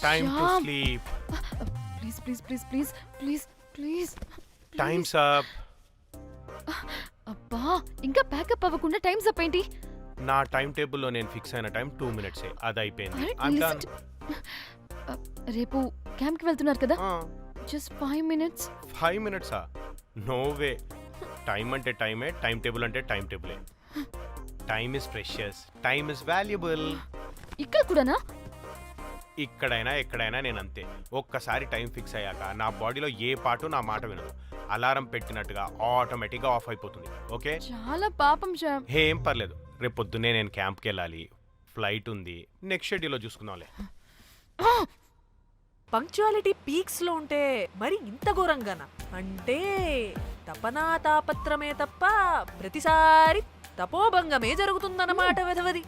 Time to sleep. Please please please please please please. Times up. అబ్బా ఇంకా pack up అవ్వకుండా times up ఏంటి? నా టైం టేబుల్లో నేను ఫిక్స్ అయిన టైం 2 minutes. అది అయిపోయింది. రేపు క్యాంప్కి వెళ్తున్నారు కదా, just 5 minutes. 5 minutes? No way. Time అంటే టైమే, టైం టేబుల్ అంటే టైం టేబులే. Time is precious, time is valuable. ఇక్కడ కూడానా? ఇక్కడైనా ఎక్కడైనా నేను అంతే. ఒక్కసారి టైం ఫిక్స్ అయ్యాక నా బాడీలో ఏ పాటు నా మాట వినదు. అలారం పెట్టినట్టుగా ఆటోమేటిక్గా ఆఫ్ అయిపోతుంది. ఓకే, చాలా పాపం శ్యామ్. ఏం పర్లేదు, రేపు పొద్దున్నే నేను క్యాంప్కి వెళ్ళాలి, ఫ్లైట్ ఉంది. నెక్స్ట్ షెడ్యూల్లో చూసుకుందాంలే. పంక్చువాలిటీ పీక్స్ లో ఉంటే మరి ఇంత ఘోరంగానా? అంటే తపనా తాపత్రమే తప్ప ప్రతిసారి తపోభంగమే జరుగుతుందన్నమాట వెధవది.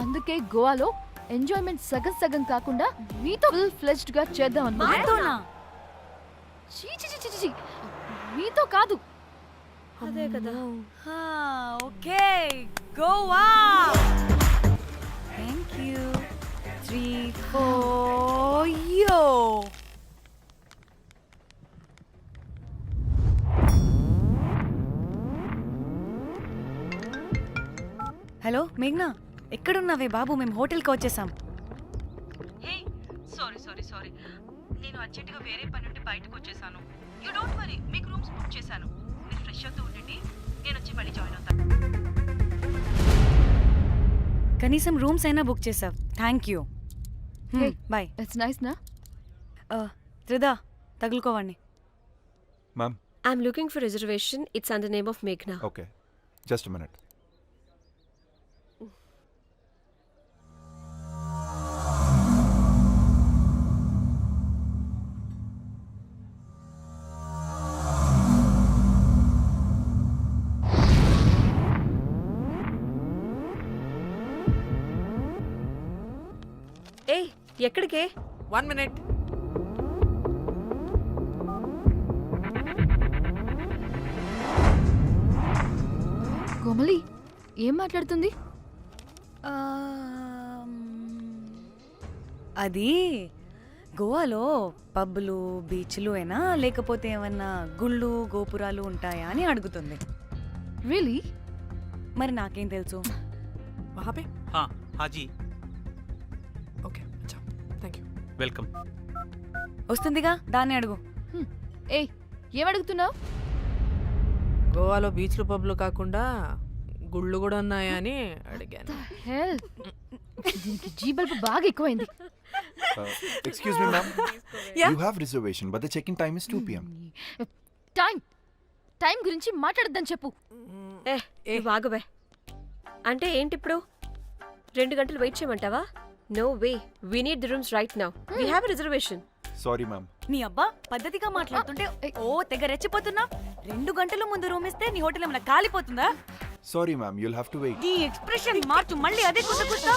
అందుకే గోవాలో ఎంజాయ్మెంట్ సగం సగం కాకుండా మీతో ఫుల్ ఫ్లెజ్డ్ గా చేద్దాం అనుకున్నా. మీతో కాదు. అదే కదా. ఓకే, గోవా. Thank you. 3 4 యో. హలో మేఘ్నా, ఎక్కడున్నావే బాబు? మేము హోటల్కి వచ్చేసాం. సారీ నేను అర్జెంటుగా వేరే పని నుండి బయటకు వచ్చేసాను. యూ డోంట్ వరీ, మీకు రూమ్స్ బుక్ చేశాను. మీరు ఫ్రెష్ అవుతూ ఉండండి, నేను వచ్చి మళ్ళీ జాయిన్ అవుతాను. కనీసం రూమ్స్ అయినా బుక్ చేసావు, thank you. Bye. It's nice నా. త్రిదా, తగులుకోవండి. Ma'am. I'm looking for reservation. It's under name of Meghna. Okay. Just a minute. Hey, ఎక్కడికే? 1 minute. కోమలి ఏం మాట్లాడుతుంది? అది గోవాలో పబ్బులు బీచ్లు అయినా లేకపోతే ఏమన్నా గుళ్ళు గోపురాలు ఉంటాయా అని అడుగుతుంది. రియలీ? మరి నాకేం తెలుసు? वहाँ पे? हाँ जी. ఓకే, అచ్చా, థ్యాంక్ యూ. వెల్కమ్. వస్తుందిగా, దాన్ని అడుగు. ఏయ్ ఏం అడుగుతున్నావు? గోవాలో బీచ్లు పబ్లు కాకుండా గుళ్ళు కూడా ఉన్నాయా అని అడిగాను. హెల్, దీనికి జీబల్బ్ బాగా ఎక్కువైంది. Excuse me, ma'am. Yeah? You have reservation, but the check-in time is 2 p.m. Time గురించి మాట్లాడద్దని చెప్పు. నువ్వు ఆగువే. అంటే ఏంటి ఇప్పుడు? 2 గంటలు వెయిట్ చేయమంటావా? No way, we need the rooms right now. We have a reservation. Sorry, ma'am. నీ అబ్బా పద్ధతిగా మాట్లాడుతుంటే తెగ రెచ్చిపోతున్నా. 2 గంటల ముందు రూమ్ ఇస్తే నీ హోటల్ ఏమైనా కాలిపోతుందా? Sorry, ma'am. You'll have to wait. నీ ఎక్స్ప్రెషన్ మార్చు, మళ్ళీ అదే కుసకుస్తా.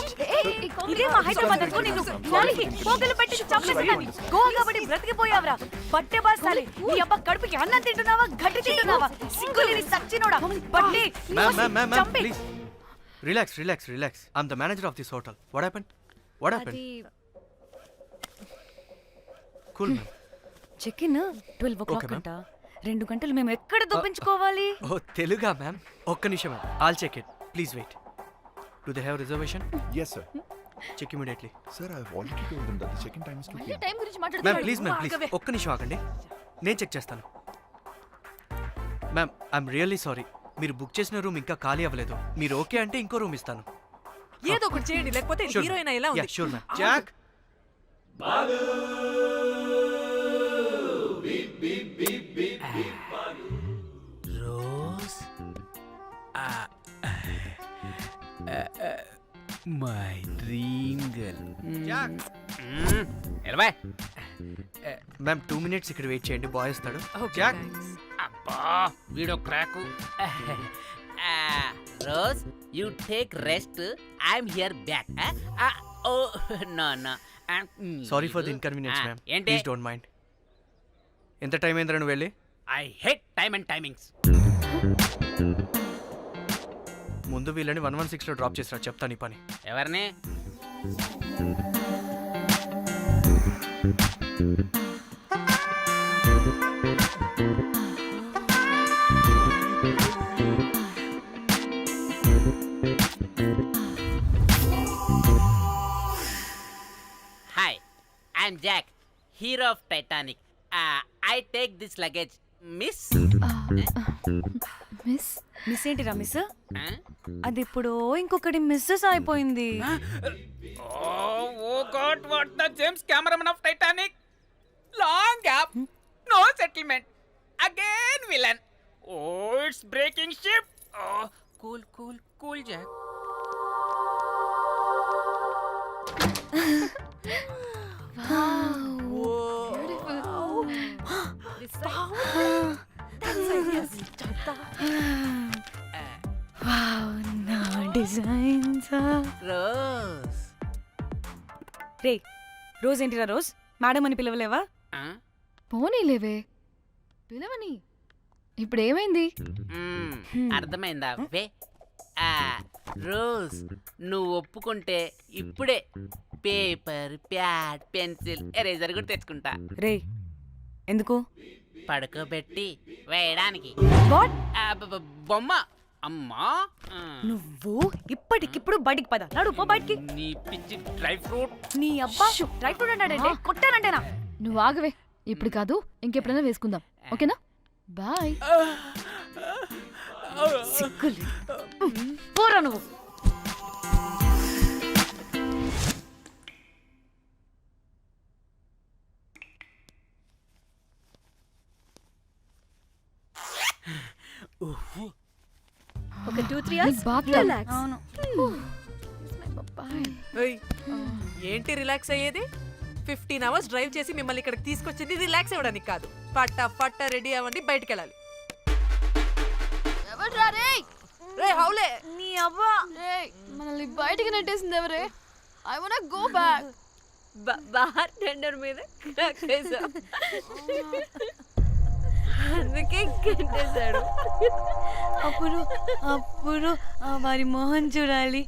ఇదే మా హైదరాబాద్ అనుకో. నేను నాలికి పోగలు పెట్టి చంపేస్తాను. గోవా కాబట్టి బ్రతికిపోయావరా బట్టే బాసాలి. నీ అబ్బా కడుపుకి అన్నం తింటున్నావా, గడ్డి తింటున్నావా? సింగులిని సచ్చినోడా బట్టే. Ma'am, please. Relax. I'm the manager of this hotel. What happened? Cool, ma'am. Check in 12 o'clock Okay, ma'am. అంట. 2 గంటలు మేము ఎక్కడ దొప్పించుకోవాలి? Oh, తెలుగా ma'am? ఒక్క నిమిషం ma'am. I'll check it. Please wait. Do they have reservation? Yes, sir. Check immediately. Sir, I've already told them that the check-in time is 2 p.m. Time గురించి ma'am మాట్లాడుతున్నాడు. Please ఒక్క నిమిషం ఆగండి, నేను చెక్ చేస్తాను. Ma'am I'm really sorry, మీరు book చేసిన room ఇంకా ఖాళీ అవ్వలేదు. మీరు ఓకే అంటే ఇంకో రూమ్ ఇస్తాను. ఏదో ఒకటి చేయండి, లేకపోతే హీరోయిన్ ఎలా ఉంది? Sure ma'am. Jack Rose my dream girl. Jack ఎలవా మ్యామ్ 2 minutes ఇక్కడ వెయిట్ చేయండి, బాయ్ వస్తాడు. Okay, Jack thanks. అబ్బా వీడో crack. Rose you take rest, I am here back. Oh no sorry for the inconvenience ma'am. ఏంటి? Please don't mind. ఎంత time అయిందిరా నువ్వు వెళ్ళి? I hate time and timings. ముందు వీళ్ళని 116లో డ్రాప్ చేసినా చెప్తాను ఈ పని. ఎవరిని? Hi, I'm Jack, hero of Titanic. I take this luggage, miss. Miss miss ఏంటిరా మిస్ Huh? అది ఇప్పుడు ఇంకొకటి మిస్సెస్ అయిపోయింది. Oh God, what the James Cameron of Titanic? Long gap, no settlement. Again villain. Oh, it's breaking ship. Oh, cool, Jack. నా designs. Rose. రే rose ఏంటిరా rose? Madam అని పిలవలేవా? Huh? పోనీలేవే పిలవని. ఇప్పుడు ఏమైంది? అర్థమైందా వే? రోజ్, నువ్వు ఒప్పుకుంటే ఇప్పుడే పేపర్, ప్యాడ్, పెన్సిల్, ఎరేజర్ కూడా తెచ్చుకుంటా. రే ఎందుకు? పడుకోబెట్టి వేయడానికి. వాట్? బొమ్మ అమ్మా. నువ్వు ఇప్పటికిప్పుడు బయటికి పద. నడు పో బయటికి. నీ పిచ్చి డ్రై ఫ్రూట్. నీ అబ్బా డ్రై ఫ్రూట్ అన్నాడంటే కొట్టానంటేనా? నువ్వు ఆగవే. ఇప్పుడు కాదు, ఇంకెప్పుడైనా వేసుకుందాం. ఓకేనా? బాయ్. సిగ్గులు. పోరా నువ్వు. ఒక 2-3 hours బాగా రిలాక్స్. అవును. ఏయ్, ఏంటి రిలాక్స్ అయ్యేది? 15 hours డ్రైవ్ చేసి మిమ్మల్ని ఇక్కడికి తీసుకొచ్చింది రిలాక్స్ అవ్వడానికి కాదు. పట్ట రెడీ అవ్వండి, బయటికి వెళ్ళాలి. రే హౌలే, నీ అబ్బా మనల్ని బయటికి నెట్టేసింది ఎవరే? I want go back. Bar tender మీద crack చేసాం. అందుకే కట్టేశాడు. అప్పుడు వారి మొహం చూడాలి.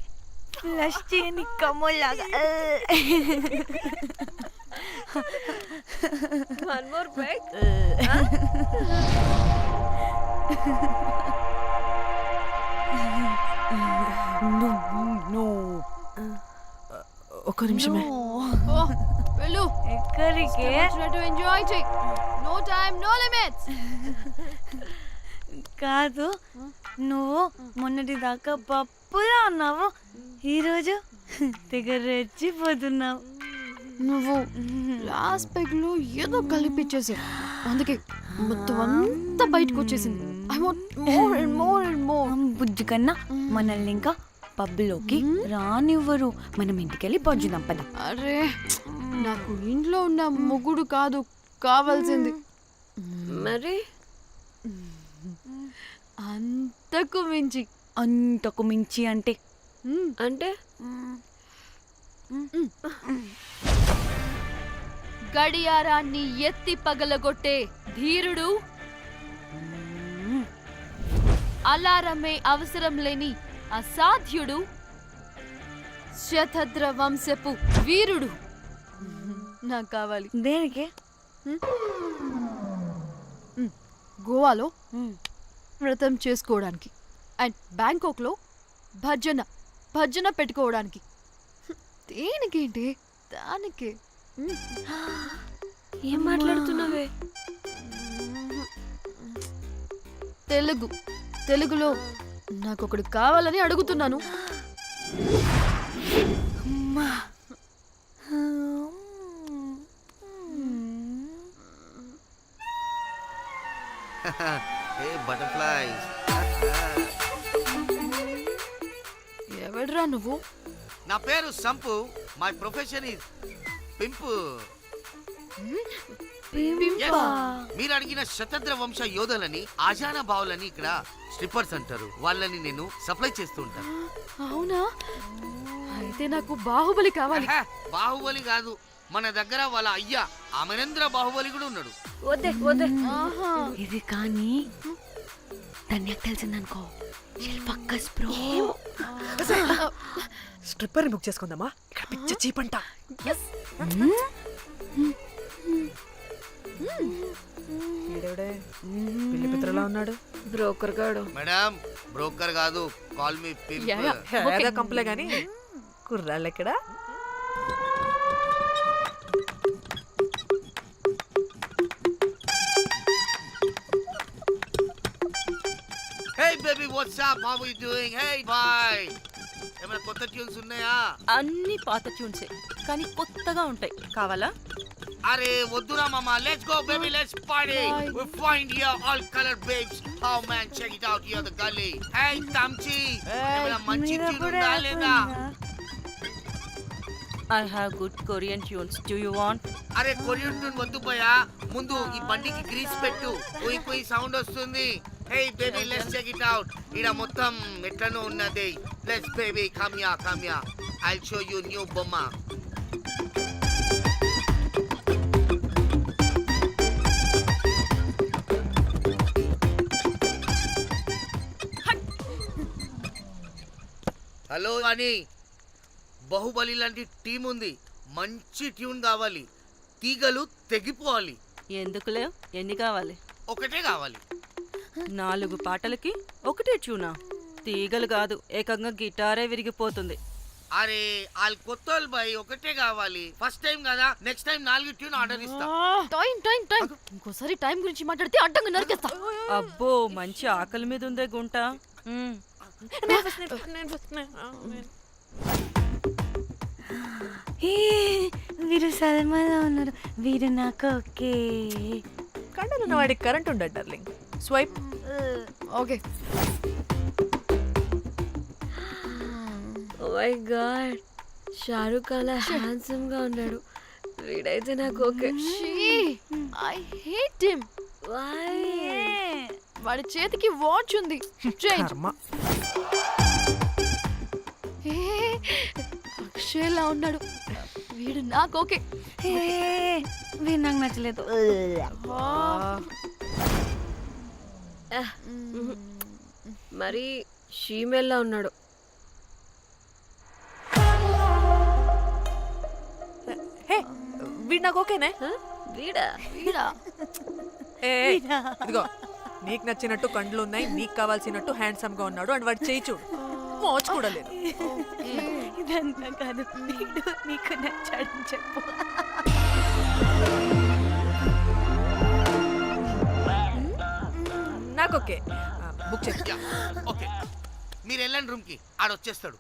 ఫ్లష్ చేయని కమ్మోలాగా. One more peck. ఒక్క నిమిషమే. వెళ్ళు. ఎక్కడికే? ఎంజాయ్ చెయ్. No time, no limits. కాదు, నువ్వు మొన్నటి దాకా పప్పులా ఉన్నావు, ఈరోజు తెగ రెచ్చిపోతున్నావు. నువ్వు లాస్ట్ పెగ్ లో ఏదో కలిపిచ్చేసావు, అందుకే మొత్తం అంతా బయటకు వచ్చేసింది. I want more and more and more. బుజ్జి కన్నా మనల్ని ఇంకా పబ్లోకి రానివ్వరు. మనం ఇంటికెళ్ళి పజ్జుదాం పద. అరే, నాకు ఇంట్లో ఉన్న మొగుడు కాదు కావాల్సింది. మరి అంతకు మించి. అంతకు మించి అంటే అంటే గడియారాన్ని ఎత్తి పగలగొట్టే ధీరుడు, అలారమే అవసరం లేని అసాధ్యుడు, శతద్ర వంశపు వీరుడు నాకు కావాలి. దేనికి? గోవాలో వ్రతం చేసుకోవడానికి అండ్ బ్యాంకాక్లో భజన పెట్టుకోవడానికి. దేనికేంటి? దానికే. ఏం మాట్లాడుతున్నావే? తెలుగులో నాకొకడు కావాలని అడుగుతున్నాను. బటర్ఫ్లైస్. ఎవడ్రా నువ్వు? నా పేరు Sampu. My profession is pimp. Yes, మీరు అడిగిన శతద్ర వంశ యోధులని, ఆజానా బావులని ఇక్కడ స్ట్రిప్పర్స్ అంటారు. వాళ్ళని నేను సప్లై చేస్తూ ఉంటాను. అవునా? అయితే నాకు బాహుబలి కావాలి. బాహుబలి కాదు, మన దగ్గర వాళ్ళ అయ్యా అమరేంద్ర బాహుబలి కూడా ఉన్నాడు. వద్దే ఇది కానీ ధన్యకు తెలిసిందనుకో, ఫక్కస్ బ్రో. స్ట్రిప్పర్ బుక్ చేసుకుందామా? ఇక్కడ పిచ్చ చీపంట. పిల్లి పిత్రలా ఉన్నాడు. బ్రోకర్ గాడు. మేడం బ్రోకర్ కాదు, కాల్ మీ ఏదో కంపలే గాని కుర్రాళ్ళు ఎక్కడ? Hey baby, what's up? How are you doing? Hey, bye. ఏమైనా కొత్త ట్యూన్స్ ఉన్నాయా? అన్ని పాత ట్యూన్సే కానీ కొత్తగా ఉంటాయి. కావాలా? అరే వద్దురా మామ, let's go baby, let's party. We find here all color babes. Oh man, check it out here the gully. Hey Tamchi, ఏమైనా మంచి ట్యూన్ ఉందా లేదా? I have good Korean tunes. Do you want? అరే కొరియన్ ట్యూన్ వద్దు పోయా, ముందు ఈ బండికి గ్రీస్ పెట్టు, కుయ్ కుయ్ సౌండ్ వస్తుంది. Hey baby, let's check it out. ఇడ మొత్తం ఎట్లనో ఉన్నది. Let's baby, come here. I'll show you new బొమ్మ. హలో అని బాహుబలి లాంటి టీం ఉంది, మంచి ట్యూన్ కావాలి, తీగలు తెగిపోవాలి. ఎందుకులే, ఎన్ని కావాలి? ఒకటే కావాలి. 4 పాటలకి ఒకటే ట్యూనా? తీగలు కాదు, ఏకంగా గిటారే విరిగిపోతుంది. అరే వాళ్ళు కొత్త వాళ్ళు బాయ్, ఒకటే కావాలి. ఫస్ట్ టైం కదా, నెక్స్ట్ టైం 4 ట్యూన్ ఆర్డర్ ఇస్తా. టైం ఇంకోసారి టైం గురించి మాట్లాడితే అడ్డంగా నరికేస్తా. అబ్బో, మంచి ఆకలి మీద ఉందే గుంట. వీరు సల్మాలో ఉన్నారు. వీరు నాకు ఓకే. కండలున్న వాడికి కరెంట్ ఉండదు darling. Swipe. Okay. Oh my god, Shahrukh అలా హ్యాండ్సమ్ గా ఉన్నాడు. వీడైతే నాకు okay. I hate him. Why? వాడి చేతికి వాచ్ ఉంది. అక్షయ్లా ఉన్నాడు. వీడు నాకు ఓకే. వీరు నాకు నచ్చలేదు. మరి షీమేల్లా ఉన్నాడు. హే, వీడు నాకు ఓకేనే. వీడా? ఇదిగో, నీకు నచ్చినట్టు కండ్లు ఉన్నాయి, నీకు కావాల్సినట్టు హ్యాండ్సమ్ గా ఉన్నాడు, అండ్ వాడు చేయి చూడు, మోచు కూడా లేదు. ఇదంతా కాదు, వీడు నీకు నచ్చాడని చెప్పు. నాకు ఓకే. బుక్ చేసి. ఓకే, మీరు వెళ్ళండి రూమ్ కి, ఆడొచ్చేస్తాడు.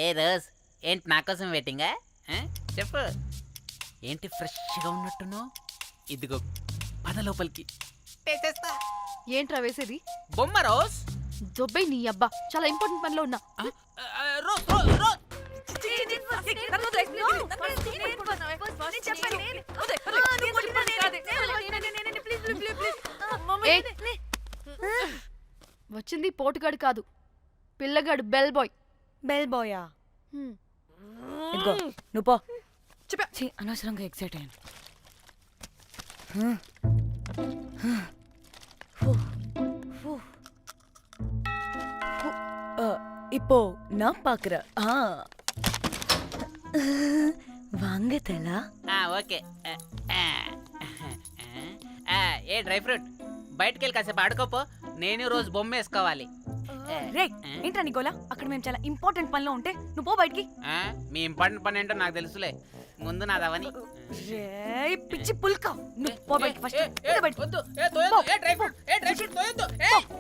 ఏ రోజ్, ఏంటి నా కోసం వెయిటింగా? చెప్పు, ఏంటి ఫ్రెష్గా ఉన్నట్టున్నావు? ఇదిగో పద లోపలికి. ఏంట్రా వేసేది? బొమ్మ రోజ్. దొబ్బై నీ అబ్బా, చాలా ఇంపార్టెంట్ పనిలో ఉన్నా. Rose rose rose. వచ్చింది పోటుగాడు కాదు, పిల్లగాడు బెల్ బాయ్. బెల్ బాయా? ఇదిగో నువ్వు పో. చెప్పా, అనవసరంగా ఎక్సైట్ అయ్యాను. இப்போ நான் பாக்குறேன். வாங்கதலா? ఓకే. ఏ డ్రై ఫ్రూట్, బయటకు వెళ్ళి కాసేపు ఆడుకోపో, నేను రోజు బొమ్మ వేసుకోవాలి. రే, ఏంట్రా నీ గోలా? అక్కడ మేము చాలా ఇంపార్టెంట్ పనిలో ఉంటే నువ్వు పో బయటికి. మీ ఇంపార్టెంట్ పని ఏంటో నాకు తెలుసులే, ముందు నాదవని. రే పిచ్చి పుల్క, నువ్వు పో బయటికి ఫస్ట్. వద్దు, ఏ తోయొద్దు, ఏ డ్రై ఫ్రూట్, ఏ డ్రై ఫ్రూట్ తోయొద్దు.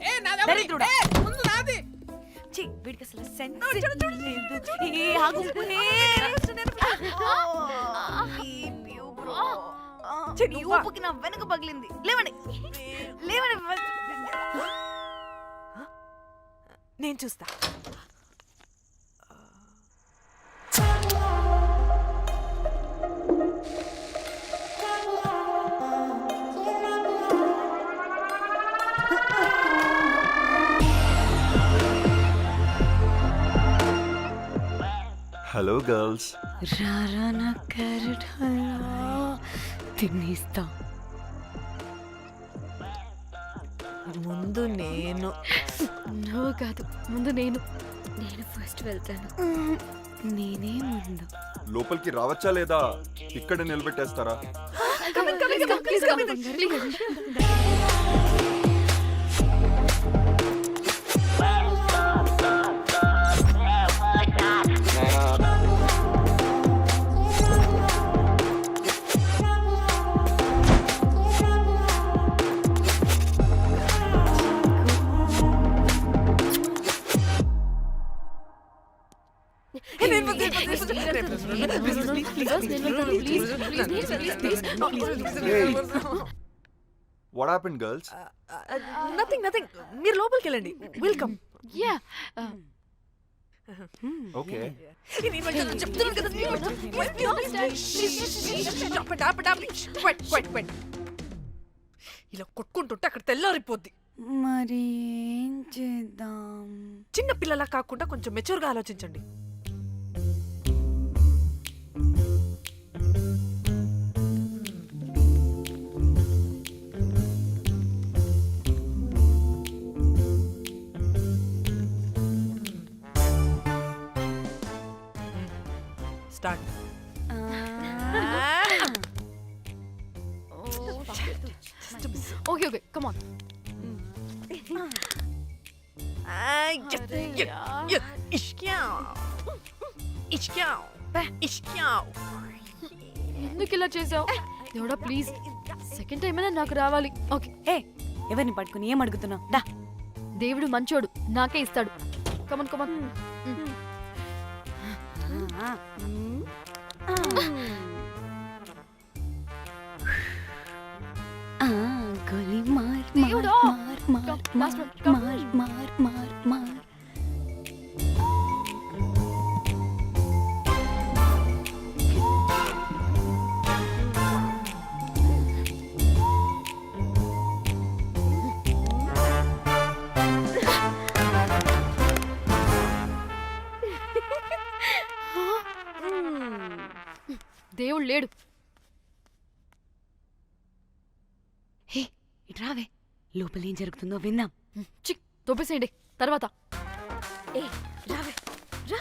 ఏ నాదవని, దరిద్రుడా. ముందు నాది. ఛీ, వీడికి అసలు సెన్స్ లేదు. ఏ ఆగు. నీ ఊపుకి నా వెనక పగిలింది. లేవండి, లేవండి. నేను చూస్తా. Hello girls. రారా నా క్యారెట్ హల్వా తినేస్తా. ముందు నేను. నువ్వు కాదు, ముందు నేను. నేను ఫస్ట్ వెళ్తాను. నేనే ముందు. లోపలికి రావచ్చా లేదా ఇక్కడ నిలబెట్టేస్తారా? What happened, girls? నథింగ్. మీరు లోపలికి వెళ్ళండి. వెల్కమ్. Yeah, Okay. ఇలా కొట్టుకుంటుంటే అక్కడ తెల్లారిపోద్ది. మరి ఏం చేద్దాం? చిన్న పిల్లలా కాకుండా కొంచెం మెచ్యూర్గా ఆలోచించండి. Start. Okay okay, come on. ఎందుకు ఇలా చేసావు? దేవుడా ప్లీజ్, సెకండ్ టైం అయినా నాకు రావాలి. ఓకే. ఏ ఎవరిని పట్టుకుని ఏం అడుగుతున్నావు? దా. దేవుడు మంచోడు, నాకే ఇస్తాడు. Come on come on. గోలీ మార్ దేవుడా! మార్ మార్ Come, last మార్ one, come. మార్ మార్ మార్ మార్. దేవుడు లేడు. హే ఇటు రావే, లోపల ఏం జరుగుతుందో విందాం. చిక్ తోపేసేయండి తర్వాత. ఏ రావే రా.